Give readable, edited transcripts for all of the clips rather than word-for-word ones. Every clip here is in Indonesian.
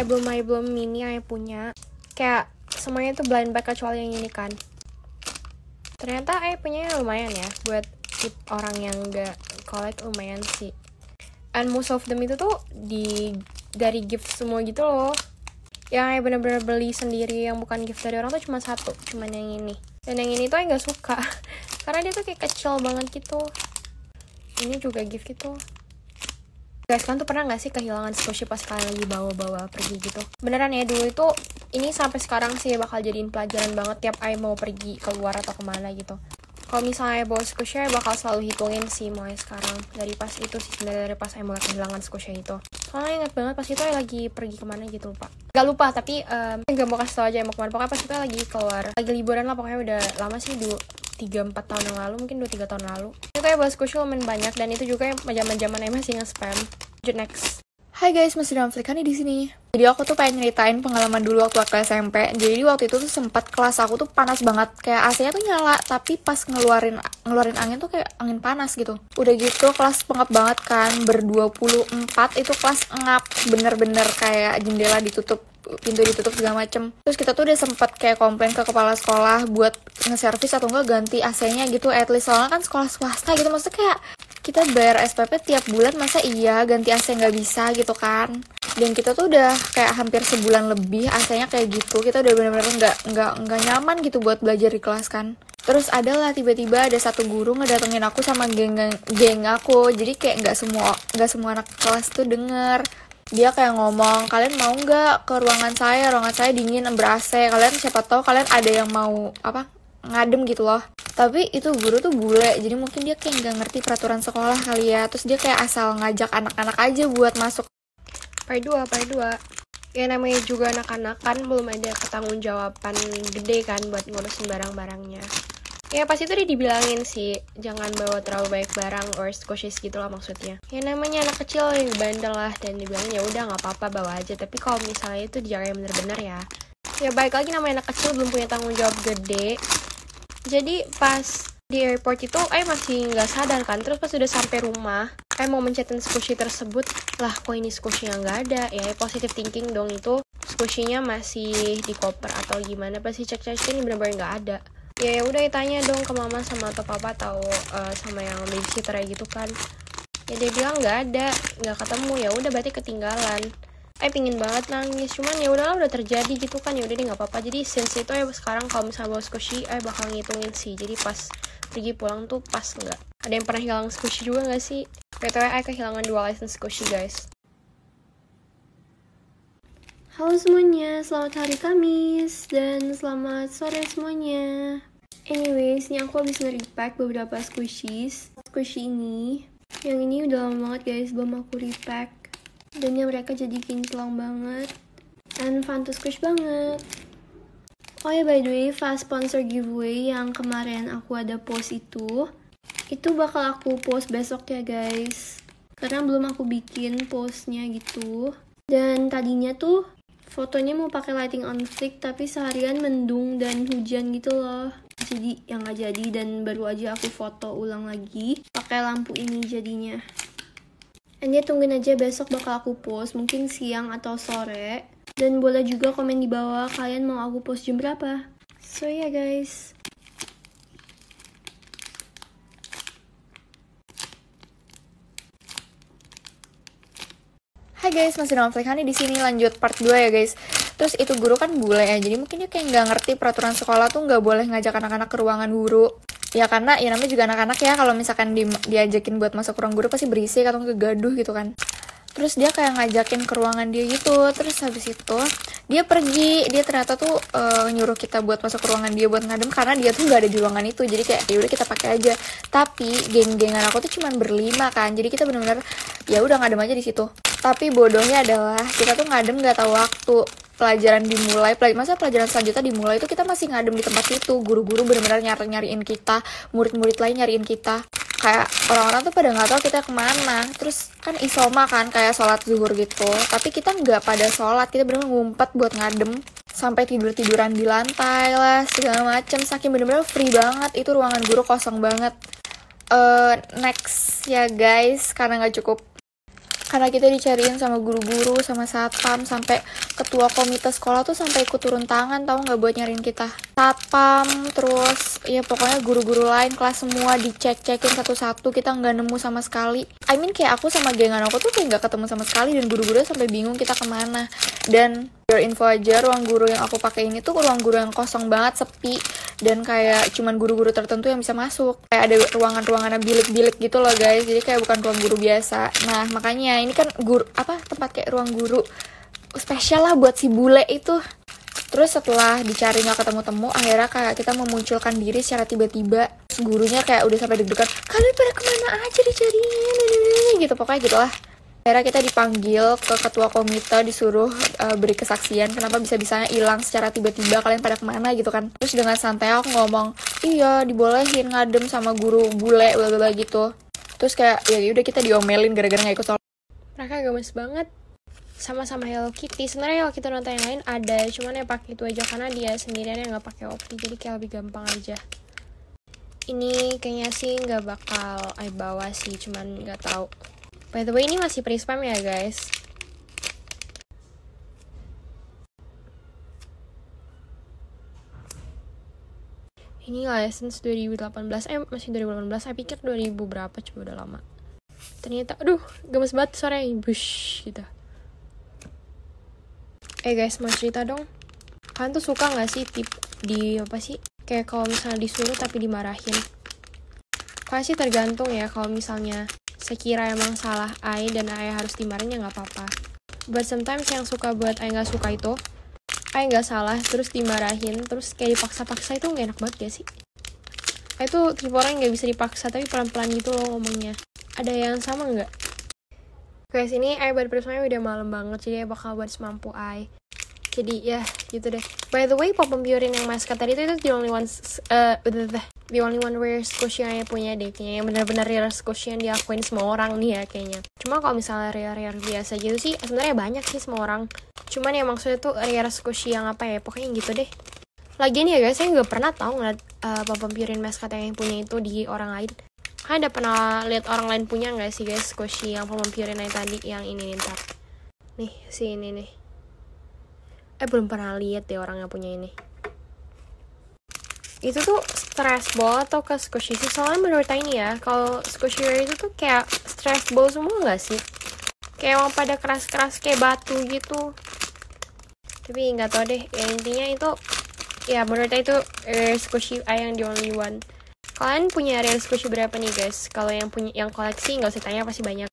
album mini yang punya. Kayak semuanya tuh blind bag kecuali yang ini kan. Ternyata punya lumayan ya buat orang yang gak collect, lumayan sih. And most of them itu tuh dari gift semua gitu loh. Yang bener-bener beli sendiri, yang bukan gift dari orang tuh cuma satu, cuman yang ini. Dan yang ini tuh gak suka karena dia tuh kayak kecil banget gitu. Ini juga gift gitu. Guys, kalian tuh pernah gak sih kehilangan squishy pas kalian lagi bawa-bawa pergi gitu? Beneran ya, dulu itu ini sampai sekarang sih bakal jadiin pelajaran banget tiap mau pergi keluar atau kemana gitu. Kalau misalnya bawa squishy, bakal selalu hitungin sih mulai sekarang. Dari pas itu sih sebenarnya, dari pas mulai kehilangan squishy itu. Soalnya ingat banget pas itu lagi pergi kemana gitu, lupa. Gak lupa, tapi gak mau kasih tau aja mau kemana. Pokoknya pas itu lagi keluar, lagi liburan lah, pokoknya udah lama sih, 3-4 tahun yang lalu, mungkin 2-3 tahun lalu. Itu bawa squishy lumayan banyak, dan itu juga zaman-zaman masih nge-spam. Next. Hai guys, masih dalam Flikani di sini. Jadi aku tuh pengen nyeritain pengalaman dulu waktu aku SMP. Jadi waktu itu tuh sempat kelas aku tuh panas banget, kayak AC-nya tuh nyala, tapi pas ngeluarin angin tuh kayak angin panas gitu. Udah gitu kelas pengap banget kan, ber-24 itu kelas ngap, bener-bener kayak jendela ditutup, pintu ditutup segala macem. Terus kita tuh udah sempat kayak komplain ke kepala sekolah buat nge-service atau enggak ganti AC-nya gitu, at least. Soalnya kan sekolah swasta gitu, maksudnya kayak kita bayar SPP tiap bulan, masa iya ganti AC nggak bisa gitu kan. Dan kita tuh udah kayak hampir sebulan lebih AC-nya kayak gitu, kita udah bener-bener nggak nyaman gitu buat belajar di kelas kan. Terus adalah tiba-tiba ada satu guru ngedatengin aku sama geng aku. Jadi kayak nggak semua anak kelas tuh denger. Dia kayak ngomong, kalian mau nggak ke ruangan saya dingin ber-AC, kalian siapa tahu kalian ada yang mau ngadem gitu loh. Tapi itu guru tuh bule, jadi mungkin dia kayak nggak ngerti peraturan sekolah kali ya. Terus dia kayak asal ngajak anak-anak aja buat masuk. Part 2. Ya namanya juga anak-anak kan, belum ada ketanggung-jawaban gede kan buat ngurusin barang-barangnya. Ya pas itu dia dibilangin sih, jangan bawa terlalu banyak barang or squishies gitu lah maksudnya. Ya namanya anak kecil yang bandel lah, dan dibilangin ya udah nggak apa-apa bawa aja. Tapi kalau misalnya itu dijaga yang bener-bener ya. Ya baik lagi, namanya anak kecil belum punya tanggung jawab gede. Jadi pas di airport itu masih nggak sadar kan. Terus pas udah sampai rumah mau mencetin squishy tersebut, lah kok ini squishy-nya nggak ada. Ya positive thinking dong, itu squishy-nya masih di koper atau gimana. Pasti cek ini bener-bener nggak ada. Ya udah tanya dong ke mama sama atau papa atau sama yang babysitter gitu kan. Ya dia bilang nggak ada, nggak ketemu. Ya udah berarti ketinggalan. Pingin banget nangis, cuman ya udahlah, udah terjadi gitu kan. Ya udah deh nggak apa-apa. Jadi since itu sekarang kalau misalnya bawa squishy bakal ngitungin sih. Jadi pas pergi pulang tuh pas nggak. Ada yang pernah hilang squishy juga nggak sih? BTW kehilangan 2 license squishy guys. Halo semuanya, selamat hari Kamis dan selamat sore semuanya. Anyways, ini aku habis nge-repack beberapa squishies. Squishy ini, yang ini udah lama banget guys belum aku repack. Dan yang mereka jadi kinclong banget and fun to squish banget. Oh ya, by the way, fast sponsor giveaway yang kemarin aku ada post itu bakal aku post besok ya guys, karena belum aku bikin postnya gitu. Dan tadinya tuh fotonya mau pakai lighting on flick, tapi seharian mendung dan hujan gitu loh, jadi yang nggak jadi. Dan baru aja aku foto ulang lagi pakai lampu ini jadinya. And ya tungguin aja, besok bakal aku post, mungkin siang atau sore. Dan boleh juga komen di bawah kalian mau aku post jam berapa. So ya guys. Hai guys, masih dalam Flikani di sini, lanjut part 2 ya guys. Terus itu guru kan bule ya, jadi mungkin dia kayak nggak ngerti peraturan sekolah tuh nggak boleh ngajak anak-anak ke ruangan guru. Ya karena ya namanya juga anak-anak ya, kalau misalkan diajakin buat masuk ke ruang guru pasti berisik atau gaduh gitu kan. Terus dia kayak ngajakin ke ruangan dia gitu. Terus habis itu dia pergi, dia ternyata tuh nyuruh kita buat masuk ke ruangan dia buat ngadem, karena dia tuh nggak ada di ruangan itu. Jadi kayak ya udah kita pakai aja. Tapi geng-gengan aku tuh cuman berlima kan, jadi kita benar-benar ya udah ngadem aja di situ. Tapi bodohnya adalah kita tuh ngadem nggak tahu waktu. Pelajaran dimulai, masa pelajaran selanjutnya dimulai itu kita masih ngadem di tempat itu. Guru-guru benar-benar nyariin kita, murid-murid lain nyariin kita. Kayak orang-orang tuh pada nggak tahu kita kemana. Terus kan isoma kan, kayak sholat zuhur gitu. Tapi kita nggak pada sholat, kita benar-benar ngumpet buat ngadem. Sampai tiduran di lantai lah, segala macem. Saking benar-benar free banget, itu ruangan guru kosong banget. Next ya guys, karena nggak cukup Karena kita dicariin sama guru-guru, sama satpam, sampai ketua komite sekolah tuh sampai ikut turun tangan tahu nggak buat nyariin kita. Satpam, terus ya pokoknya guru-guru lain kelas semua dicek-cekin satu-satu, kita nggak nemu sama sekali. I mean kayak aku sama gengan aku tuh kayak nggak ketemu sama sekali dan guru-guru sampai bingung kita kemana. Dan biar info aja, ruang guru yang aku pakai ini tuh ruang guru yang kosong banget, sepi, dan kayak cuman guru-guru tertentu yang bisa masuk. Kayak ada ruangan-ruangan bilik-bilik gitu loh guys, jadi kayak bukan ruang guru biasa. Nah makanya ini kan tempat kayak ruang guru spesial lah buat si bule itu. Terus setelah dicari nggak ketemu-temu, akhirnya kayak kita memunculkan diri secara tiba-tiba. Terus gurunya kayak udah sampai deg-degan, kalian pada kemana aja dicariin gitu, pokoknya gitulah. Akhirnya kita dipanggil ke ketua komite, disuruh beri kesaksian kenapa bisa-bisanya hilang secara tiba-tiba, kalian pada kemana gitu kan. Terus dengan santai aku ngomong, iya dibolehin ngadem sama guru bule bla gitu. Terus kayak ya udah kita diomelin gara-gara nggak ikut soal. Mereka gemes banget. Sama-sama Hello Kitty. Sebenarnya kalau kita nonton yang lain ada, cuman ya pakai itu aja karena dia sendirian yang nggak pakai opti, jadi kayak lebih gampang aja. Ini kayaknya sih nggak bakal bawa sih, cuman nggak tahu. By the way, ini masih pre-spam ya guys. Ini license 2018, masih 2018, saya pikir 2000 berapa, coba udah lama. Ternyata, aduh, gemes banget suaranya, bush, gitu. Guys, mau cerita dong. Kalian tuh suka gak sih tip di, apa sih, kayak kalau misalnya disuruh tapi dimarahin? Kayaknya sih tergantung ya, kalau misalnya sekira emang salah Ai dan Ai harus dimarahin ya gak apa-apa. But sometimes yang suka buat Ai gak suka itu, Ai gak salah, terus dimarahin, terus kayak dipaksa-paksa itu gak enak banget gak sih? Ai tuh tipe orang yang gak bisa dipaksa, tapi pelan-pelan gitu loh ngomongnya. Ada yang sama gak? Guys, ini Ai buat persemanya udah malam banget, jadi Ai bakal buat semampu Ai. Jadi ya gitu deh. By the way, Popempurin yang maskat tadi itu the only one rare squishy yang Ai punya deh kayaknya, yang benar-benar rare squishy yang diakuin semua orang nih ya kayaknya. Cuma kalau misalnya rare biasa gitu sih sebenarnya banyak sih semua orang. Cuman ya maksudnya tuh rare squishy yang apa ya, pokoknya gitu deh. Lagian ya guys, saya nggak pernah tahu ngeliat Popempurin maskat yang punya itu di orang lain. Kalian udah pernah lihat orang lain punya nggak sih guys squishy yang Popempurin tadi, yang ini nih, ntar nih si ini nih. Belum pernah lihat deh orang yang punya ini. Itu tuh stress ball atau ke squishy sih? Soalnya menurut ini ya, kalau squishy itu tuh kayak stress ball semua nggak sih? Kayak emang pada keras-keras kayak batu gitu. Tapi nggak tau deh. Ya intinya itu, ya menurut itu squishy yang the only one. Kalian punya real squishy berapa nih guys? Kalau yang punya yang koleksi nggak usah tanya, pasti banyak.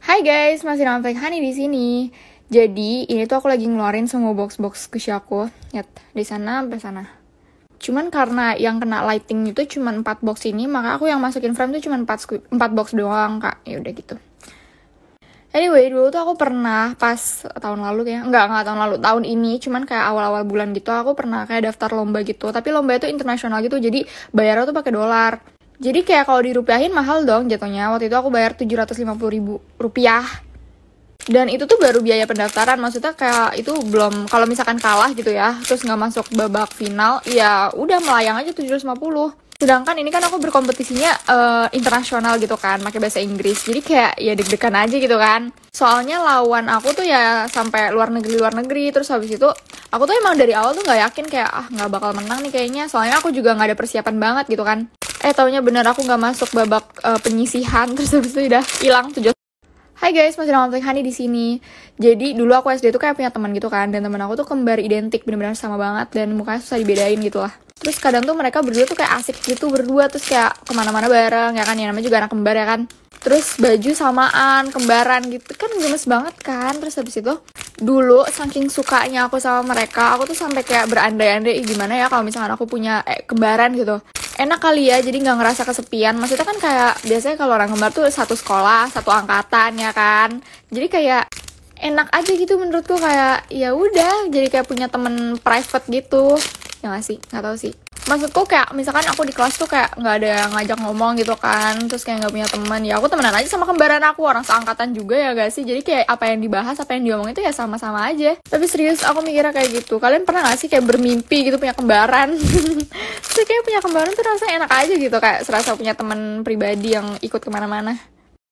Hai guys, masih nama Fake Honey di sini. Jadi ini tuh aku lagi ngeluarin semua box-box squishy aku. Lihat di sana sampai sana. Cuman karena yang kena lighting itu cuma 4 box ini, maka aku yang masukin frame tuh cuma 4 box doang kak. Ya udah gitu. Anyway, dulu tuh aku pernah pas tahun lalu kayak enggak tahun lalu, tahun ini cuman kayak awal-awal bulan gitu aku pernah kayak daftar lomba gitu. Tapi lomba itu internasional gitu, jadi bayarnya tuh pakai dolar. Jadi kayak kalau dirupiahin mahal dong jatuhnya. Waktu itu aku bayar 750.000 rupiah. Dan itu tuh baru biaya pendaftaran, maksudnya kayak itu belum, kalau misalkan kalah gitu ya, terus nggak masuk babak final, ya udah melayang aja 750. Sedangkan ini kan aku berkompetisinya internasional gitu kan, pakai bahasa Inggris, jadi kayak ya deg-degan aja gitu kan. Soalnya lawan aku tuh ya sampai luar negeri, terus habis itu aku tuh emang dari awal tuh nggak yakin kayak nggak bakal menang nih kayaknya, soalnya aku juga nggak ada persiapan banget gitu kan. Taunya bener aku nggak masuk babak penyisihan, terus habis itu udah hilang 7. Hai guys, masih nama Fake Honey di sini. Jadi dulu aku SD tuh kayak punya teman gitu kan, dan teman aku tuh kembar identik, bener-bener sama banget dan mukanya susah dibedain gitu lah. Terus kadang tuh mereka berdua tuh kayak asik gitu berdua, terus kayak kemana-mana bareng ya kan, ya namanya juga anak kembar ya kan. Terus baju samaan, kembaran gitu kan, gemes banget kan. Terus habis itu dulu saking sukanya aku sama mereka, aku tuh sampai kayak berandai-andai gimana ya kalau misalkan aku punya kembaran gitu. Enak kali ya, jadi nggak ngerasa kesepian. Maksudnya kan kayak biasanya kalau orang kembar tuh satu sekolah, satu angkatan ya kan. Jadi kayak enak aja gitu menurutku, kayak ya udah jadi kayak punya temen private gitu. Ya nggak sih, nggak tahu sih. Maksudku kayak misalkan aku di kelas tuh kayak nggak ada yang ngajak ngomong gitu kan, terus kayak nggak punya teman, ya aku temenan aja sama kembaran aku, orang seangkatan juga ya gak sih. Jadi kayak apa yang dibahas, apa yang diomongin itu ya sama-sama aja. Tapi serius aku mikirnya kayak gitu. Kalian pernah nggak sih kayak bermimpi gitu punya kembaran? Terus kayak punya kembaran tuh rasanya enak aja gitu, kayak serasa punya teman pribadi yang ikut kemana-mana.